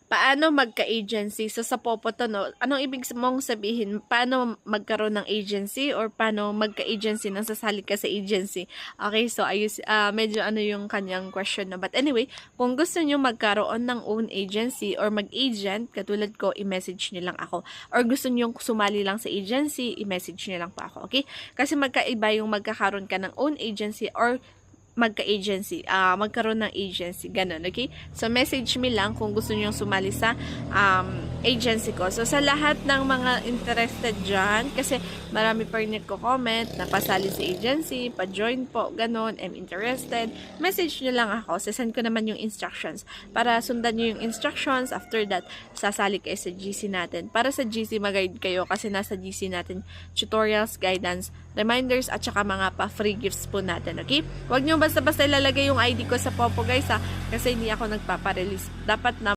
Paano magka-agency? So, sa Popo to, no? Anong ibig mong sabihin? Paano magkaroon ng agency or paano magka-agency nang sasali ka sa agency? Okay, so medyo ano yung kanyang question na. But anyway, kung gusto nyo magkaroon ng own agency or mag-agent, katulad ko, i-message nyo lang ako. Or gusto nyo sumali lang sa agency, i-message nyo lang po ako. Okay? Kasi magkaiba yung magkakaroon ka ng own agency or magka-agency, magkaroon ng agency, ganun, okay? So, message me lang kung gusto niyo sumali sa agency ko. So, sa lahat ng mga interested dyan, kasi marami pa rin nagko-comment na pasali sa agency, pa-join po, ganun, I'm interested, message nyo lang ako, sasend ko naman yung instructions, para sundan nyo yung instructions, after that, sasali kayo sa GC natin. Para sa GC, mag-guide kayo, kasi nasa GC natin, tutorials, guidance, reminders, at saka mga pa-free gifts po natin, okay? Huwag nyo basta-basta ilalagay yung ID ko sa Popo, guys, ha? Kasi hindi ako nagpaparelease. Dapat na